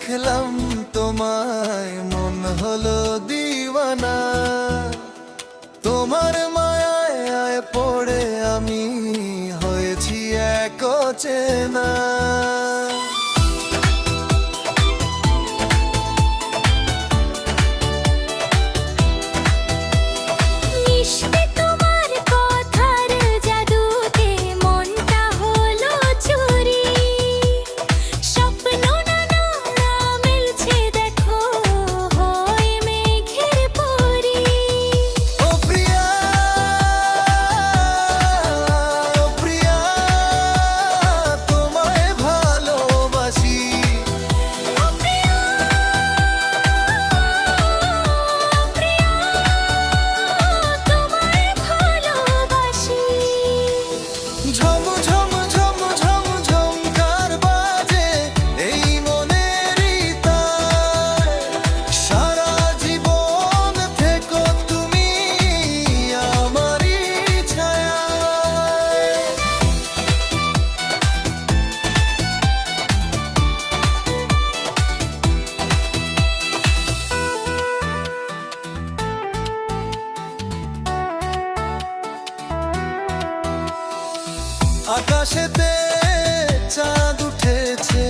দেখলাম তোমায় মন হলো দিওয়ানা, তোমার মায়ায় পড়ে আমি হয়েছি এক অচেনা। আকাশেতে চাঁদ উঠেছে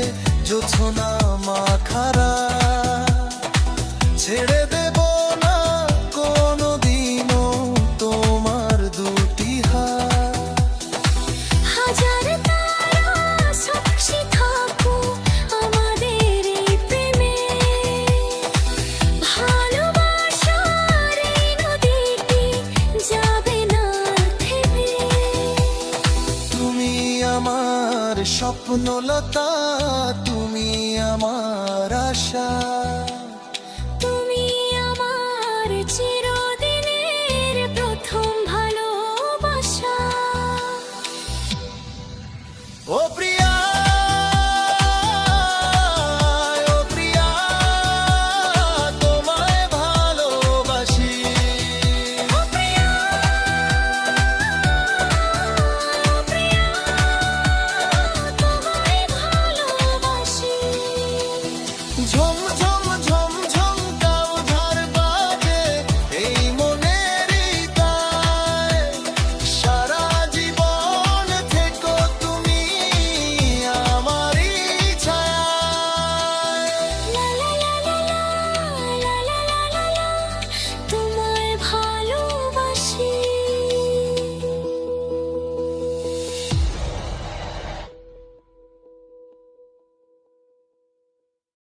জোছনা মাখারা, ছেড়ে দেব না কোনোদিনও তোমার দুটি হাত। হাজার তারা সাক্ষী থাকুক আমাদের এই প্রেমে, ভালোবাসার এই নদীটি যাবে না থেমে। তুমি আমার স্বপ্নলতা, তুমি আমার আশা।